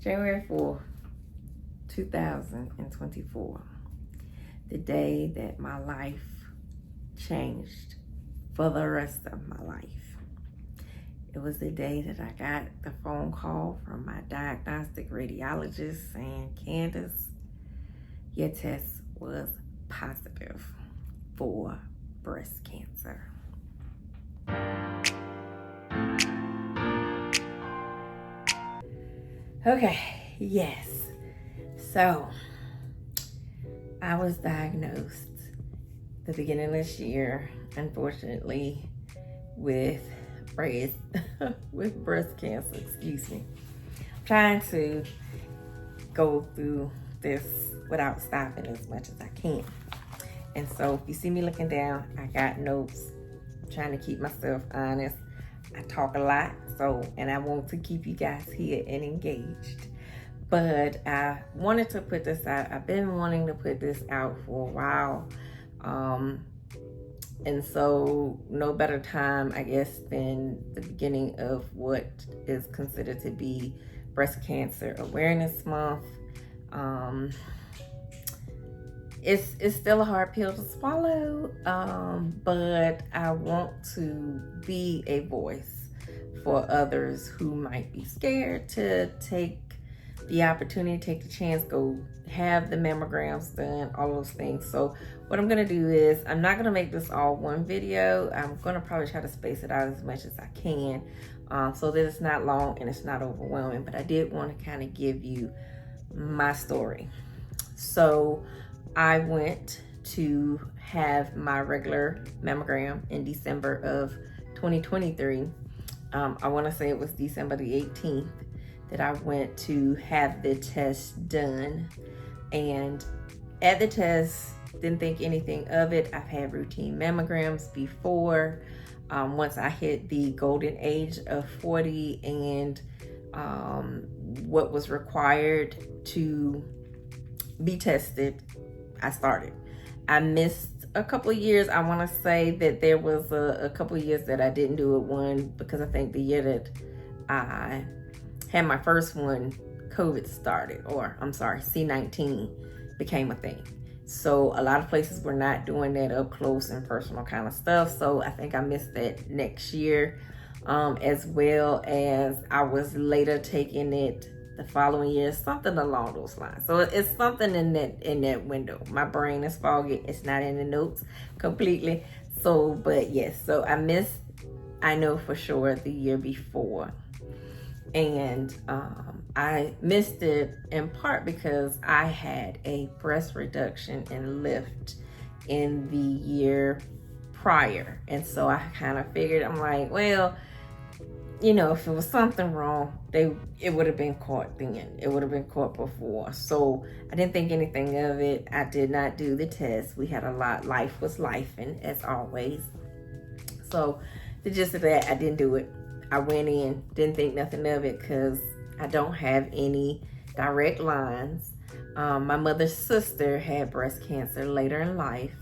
January 4th, 2024, the day that my life changed for the rest of my life. It was the day that I got the phone call from my diagnostic radiologist saying, Candace, your test was positive for breast cancer. Okay, yes. So, I was diagnosed the beginning of this year, unfortunately, with breast cancer, excuse me. I'm trying to go through this without stopping as much as I can. And so if you see me looking down, I got notes. I'm trying to keep myself honest. I talk a lot, and I want to keep you guys here and engaged. But I wanted to put this out. I've been wanting to put this out for a while. And so no better time, I guess, than the beginning of what is considered to be Breast Cancer Awareness Month. It's still a hard pill to swallow, but I want to be a voice for others who might be scared to take the opportunity, take the chance, go have the mammograms done, all those things. So what I'm gonna do is, I'm not gonna make this all one video. I'm gonna probably try to space it out as much as I can, so that it's not long and it's not overwhelming, but I did want to kind of give you my story. So I went to have my regular mammogram in December of 2023. I want to say it was December the 18th that I went to have the test done. And at the test, didn't think anything of it. I've had routine mammograms before. Once I hit the golden age of 40 and what was required to be tested, I started. I missed a couple of years. I want to say that there was a couple of years that I didn't do it. One, because I think the year that I had my first one, COVID started, or I'm sorry, C-19 became a thing. So a lot of places were not doing that up close and personal kind of stuff. So I think I missed that next year, as well as I was later taking it the following year, something along those lines. So it's something in that window. My brain is foggy. It's not in the notes completely. So, but yes, so I missed, I know for sure, the year before. And I missed it in part because I had a breast reduction and lift in the year prior. And so I kind of figured, I'm like, well, you know, if it was something wrong, it would have been caught then. It would have been caught before. So I didn't think anything of it. I did not do the test. We had a lot. Life was lifing, as always. So the gist of that, I didn't do it. I went in, didn't think nothing of it because I don't have any direct lines. My mother's sister had breast cancer later in life,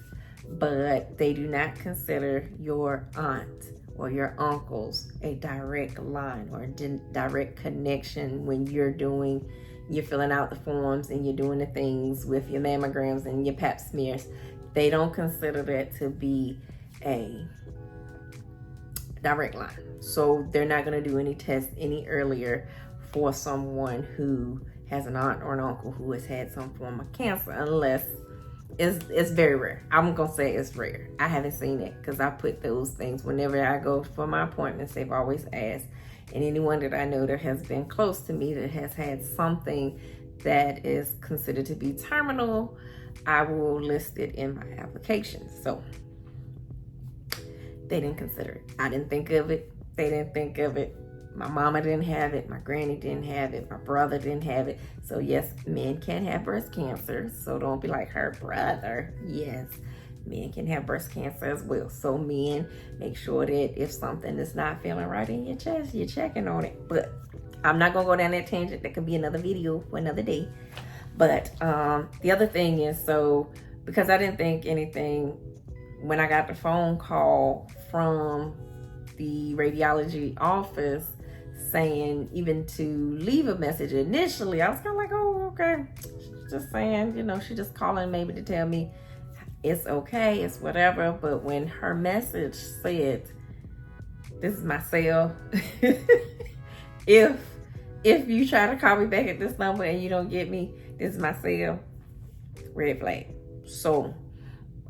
but they do not consider your aunt or your uncles a direct line or direct connection when you're filling out the forms and you're doing the things with your mammograms and your pap smears. They don't consider that to be a direct line. So they're not going to do any tests any earlier for someone who has an aunt or an uncle who has had some form of cancer, unless it's very rare. I'm going to say it's rare. I haven't seen it because I put those things whenever I go for my appointments. They've always asked. And anyone that I know that has been close to me that has had something that is considered to be terminal, I will list it in my application. So they didn't consider it. I didn't think of it. They didn't think of it. My mama didn't have it. My granny didn't have it. My brother didn't have it. So yes, men can have breast cancer. So don't be like her brother. Yes, men can have breast cancer as well. So men, make sure that if something is not feeling right in your chest, you're checking on it. But I'm not gonna go down that tangent. That could be another video for another day. But the other thing is, so because I didn't think anything, when I got the phone call from the radiology office saying, even to leave a message initially, I was kind of like, oh, okay. Just saying, you know, she just calling maybe to tell me it's okay, it's whatever. But when her message said, this is my cell, if you try to call me back at this number and you don't get me, this is my cell, red flag. So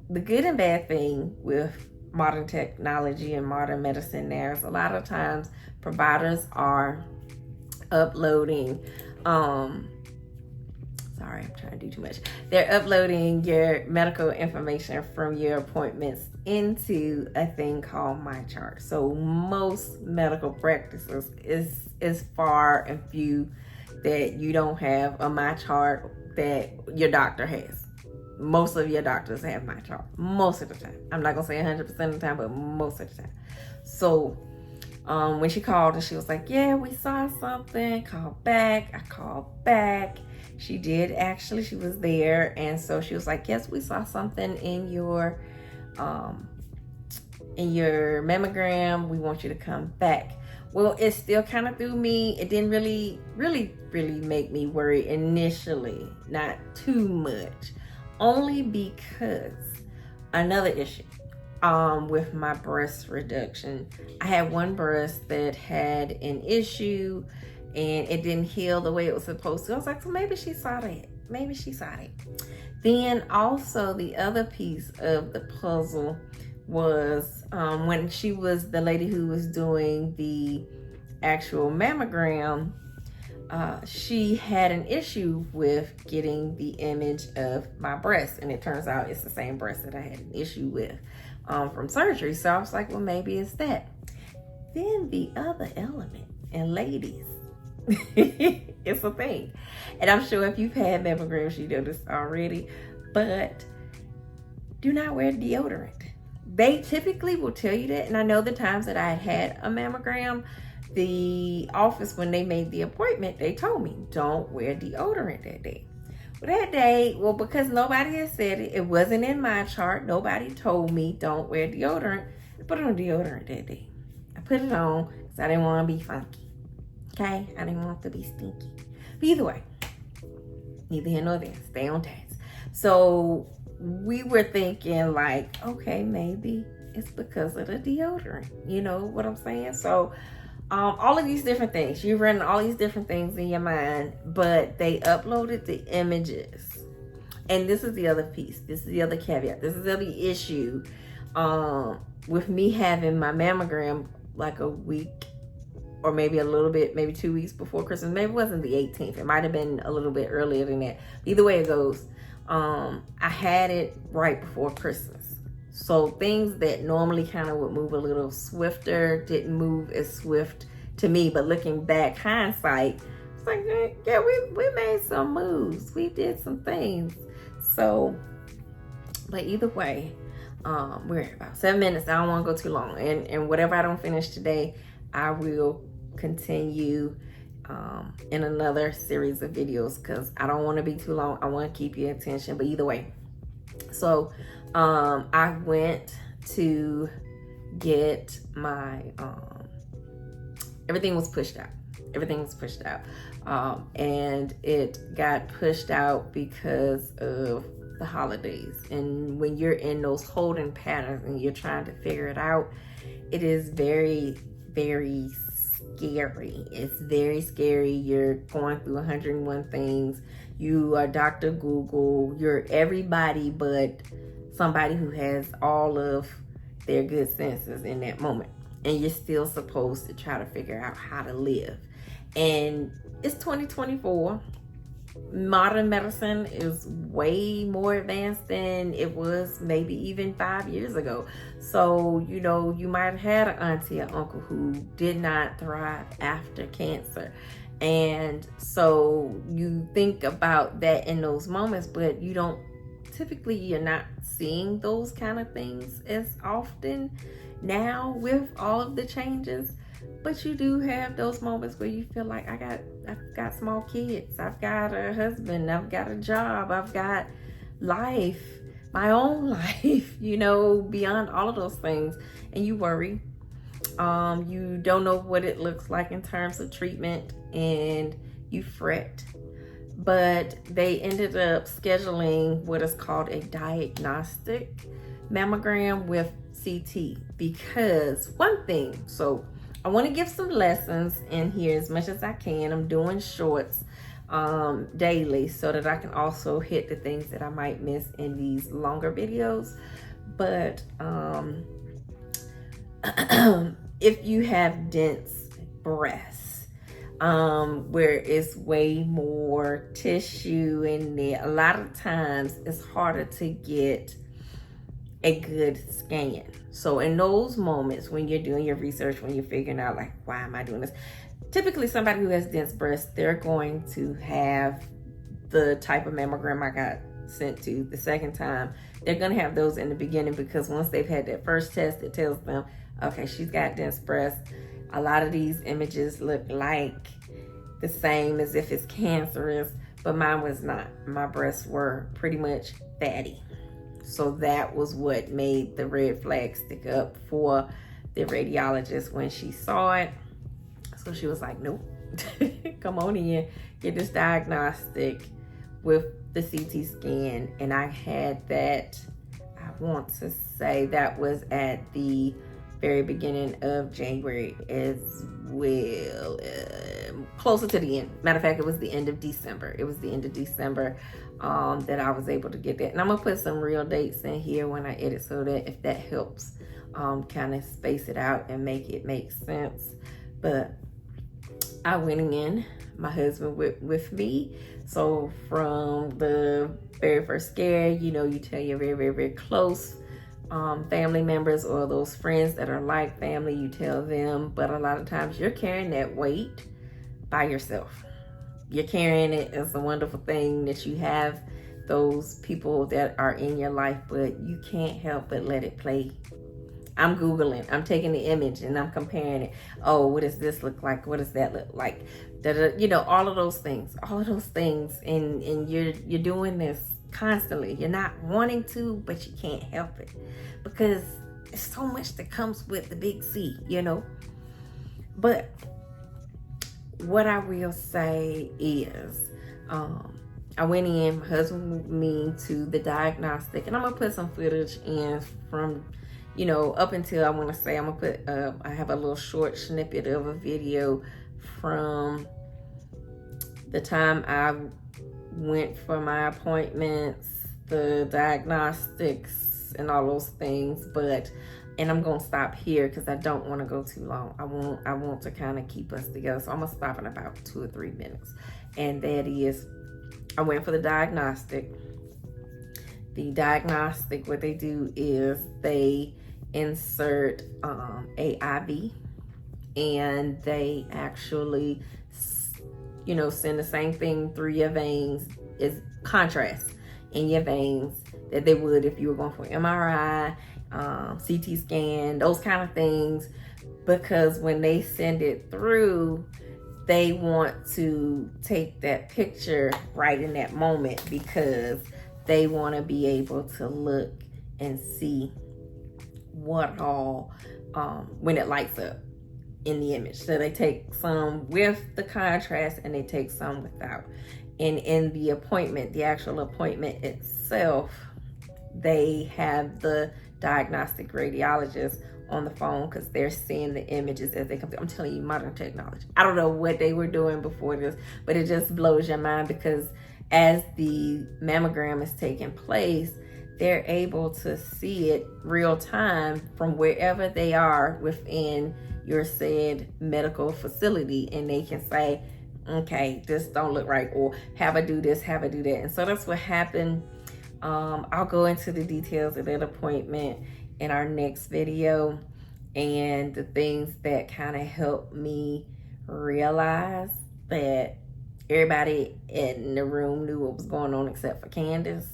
the good and bad thing with modern technology and modern medicine now is a lot of times providers are uploading, sorry, I'm trying to do too much. They're uploading your medical information from your appointments into a thing called MyChart. So most medical practices is far and few that you don't have a MyChart that your doctor has. Most of your doctors have MyChart, most of the time. I'm not gonna say 100% of the time, but most of the time. So when she called and she was like, yeah, we saw something, call back. I called back. She did actually, she was there. And so she was like, yes, we saw something in your mammogram. We want you to come back. Well, it still kind of threw me. It didn't really make me worry initially, not too much. Only because another issue with my breast reduction. I had one breast that had an issue and it didn't heal the way it was supposed to. I was like, so maybe she saw that. Maybe she saw it. Then also the other piece of the puzzle was when she was the lady who was doing the actual mammogram, she had an issue with getting the image of my breast, and it turns out it's the same breast that I had an issue with from surgery. So I was like, well, maybe it's that. Then the other element, and ladies, it's a thing, and I'm sure if you've had mammograms, you know this already, but do not wear deodorant. They typically will tell you that, and I know the times that I had a mammogram, the office, when they made the appointment, they told me, don't wear deodorant that day. Well, that day, well, because nobody had said it, it wasn't in my chart, nobody told me don't wear deodorant, I put on deodorant that day. I put it on because I didn't want to be funky, okay? I didn't want to be stinky. But either way, neither here nor there, stay on task. So we were thinking like, okay, maybe it's because of the deodorant, you know what I'm saying? So all of these different things, you run all these different things in your mind, but they uploaded the images. And this is the other piece, this is the other caveat, this is the other issue with me having my mammogram like a week or maybe a little bit, maybe 2 weeks before Christmas. Maybe it wasn't the 18th, it might have been a little bit earlier than that. Either way it goes, I had it right before Christmas. So things that normally kind of would move a little swifter didn't move as swift to me. But looking back, hindsight, it's like, yeah, we made some moves. We did some things. So, but either way, we're at about 7 minutes. I don't want to go too long. And whatever I don't finish today, I will continue in another series of videos because I don't want to be too long. I want to keep your attention. But either way, so I went to get my everything was pushed out. And it got pushed out because of the holidays. And when you're in those holding patterns and you're trying to figure it out, it is very, very scary. It's very scary. You're going through 101 things. You are Dr. Google. You're everybody but somebody who has all of their good senses in that moment. And you're still supposed to try to figure out how to live. And it's 2024. Modern medicine is way more advanced than it was maybe even 5 years ago. So, you know, you might have had an auntie or uncle who did not thrive after cancer. And so you think about that in those moments, but you don't, typically you're not seeing those kind of things as often now with all of the changes. But you do have those moments where you feel like I've got small kids, I've got a husband, I've got a job, I've got life, my own life, you know, beyond all of those things. And you worry. You don't know what it looks like in terms of treatment, and you fret. But they ended up scheduling what is called a diagnostic mammogram with CT, because one thing, so I want to give some lessons in here as much as I can. I'm doing shorts daily so that I can also hit the things that I might miss in these longer videos. But if you have dense breasts, where it's way more tissue in there, a lot of times it's harder to get a good scan. So in those moments when you're doing your research, when you're figuring out like, why am I doing this? Typically somebody who has dense breasts, they're going to have the type of mammogram I got sent to the second time. They're going to have those in the beginning, because once they've had that first test, it tells them, okay, she's got dense breasts. A lot of these images look like the same as if it's cancerous, but mine was not. My breasts were pretty much fatty. So that was what made the red flag stick up for the radiologist when she saw it. So she was like, nope, come on in, get this diagnostic with the CT scan. And I had that, I want to say that was at the very beginning of January as well, closer to the end. Matter of fact, it was the end of December. It was the end of December that I was able to get that. And I'm gonna put some real dates in here when I edit, so that if that helps kind of space it out and make it make sense. But I went in, my husband with me. So from the very first scare, you know, you tell your very, very, very close family members or those friends that are like family, you tell them. But a lot of times you're carrying that weight by yourself. You're carrying it. It's a wonderful thing that you have those people that are in your life, but you can't help but let it play. I'm Googling, I'm taking the image and I'm comparing it. Oh, what does this look like? What does that look like? You know, all of those things. And you're doing this constantly. You're not wanting to, but you can't help it, because there's so much that comes with the big C, you know. But what I will say is, I went in, my husband moved me to the diagnostic, and I'm gonna put some footage in from, you know, up until I want to say, I'm gonna put I have a little short snippet of a video from the time I went for my appointments, the diagnostics and all those things. And I'm gonna stop here because I don't want to go too long. I want to kind of keep us together, so I'm gonna stop in about 2 or 3 minutes. And that is, I went for the diagnostic. The diagnostic, what they do is they insert a IV, and they actually, you know, send the same thing through your veins, is contrast in your veins that they would if you were going for MRI, CT scan, those kind of things. Because when they send it through, they want to take that picture right in that moment, because they want to be able to look and see what all, when it lights up in the image. So they take some with the contrast and they take some without. And in the appointment, the actual appointment itself, they have the diagnostic radiologist on the phone, because they're seeing the images as they come through. I'm telling you, modern technology. I don't know what they were doing before this, but it just blows your mind, because as the mammogram is taking place, they're able to see it real time from wherever they are within your said medical facility, and they can say, okay, this don't look right, or have I do this, have I do that. And so that's what happened. I'll go into the details of that appointment in our next video, and the things that kind of helped me realize that everybody in the room knew what was going on except for Candace.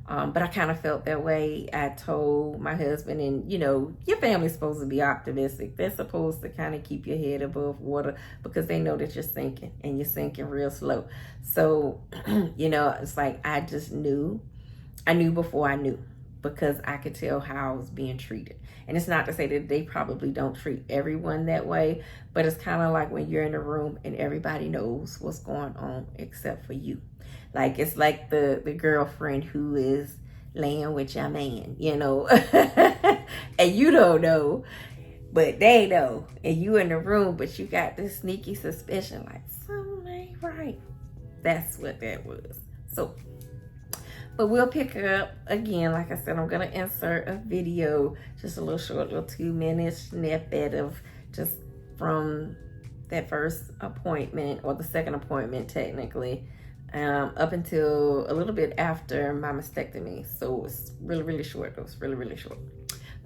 But I kind of felt that way. I told my husband, and you know, your family's supposed to be optimistic. They're supposed to kind of keep your head above water, because they know that you're sinking, and you're sinking real slow. So, you know, it's like I just knew. I knew before I knew. because I could tell how I was being treated. And it's not to say that they probably don't treat everyone that way, but it's kind of like when you're in a room and everybody knows what's going on except for you. Like, it's like the girlfriend who is laying with your man, you know, and you don't know, but they know, and you in the room, but you got this sneaky suspicion, like something ain't right. That's what that was. So, but we'll pick it up again. Like I said, I'm gonna insert a video, just a little short, little 2-minute snippet of just from that first appointment, or the second appointment technically, up until a little bit after my mastectomy. So it's really, really short. It was really, really short.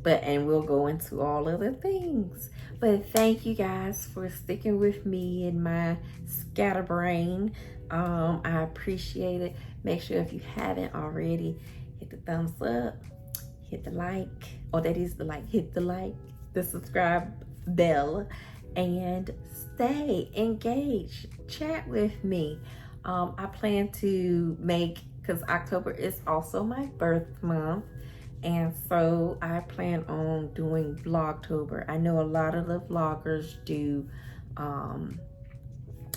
And we'll go into all other things. But thank you guys for sticking with me in my scatterbrain. I appreciate it. Make sure, if you haven't already, hit the thumbs up, hit the like, that is the like, hit the like, the subscribe bell, and stay engaged. Chat with me. I plan to make, because October is also my birth month, and so I plan on doing Vlogtober. I know a lot of the vloggers do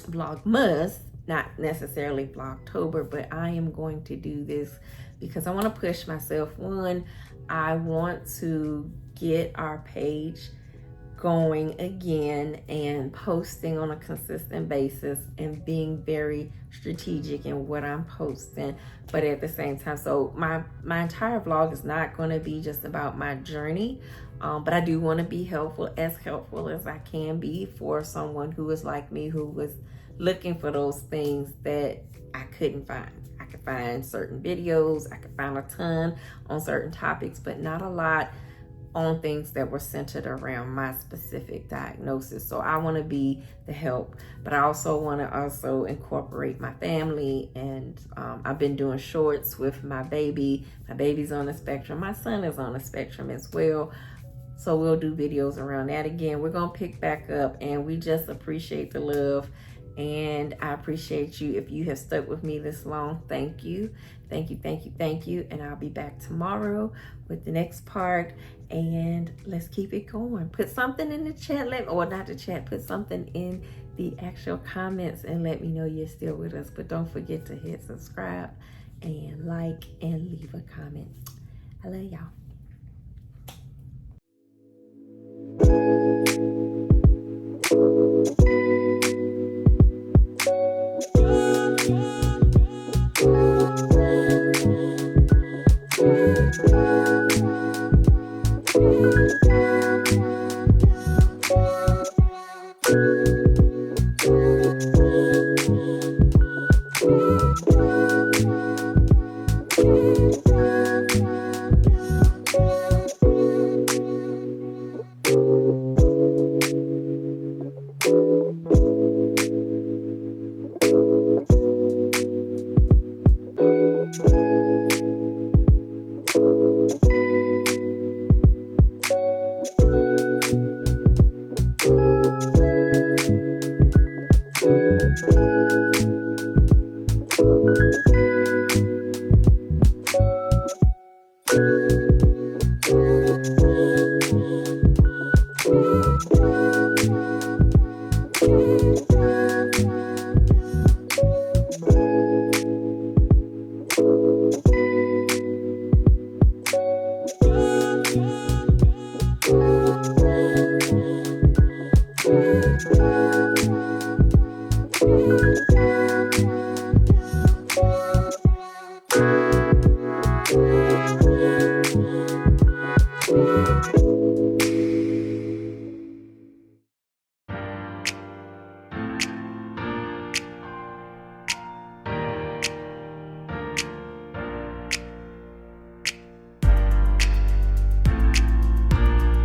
Vlogmas, not necessarily Vlogtober, but I am going to do this because I want to push myself. One, I want to get our page going again and posting on a consistent basis and being very strategic in what I'm posting, but at the same time, so my entire vlog is not going to be just about my journey, but I do want to be helpful as I can be for someone who is like me, who was looking for those things that I couldn't find. I could find certain videos, I could find a ton on certain topics, but not a lot on things that were centered around my specific diagnosis. So I want to be the help, but I also want to incorporate my family. And I've been doing shorts with my baby. My baby's on the spectrum. My son is on the spectrum as well. So we'll do videos around that again. We're going to pick back up, and we just appreciate the love. And I appreciate you. If you have stuck with me this long, thank you. Thank you, thank you, thank you. And I'll be back tomorrow with the next part. And let's keep it going. Put something in the chat, not the chat, put something in the actual comments and let me know you're still with us. But don't forget to hit subscribe and like and leave a comment. I love y'all. Thank you.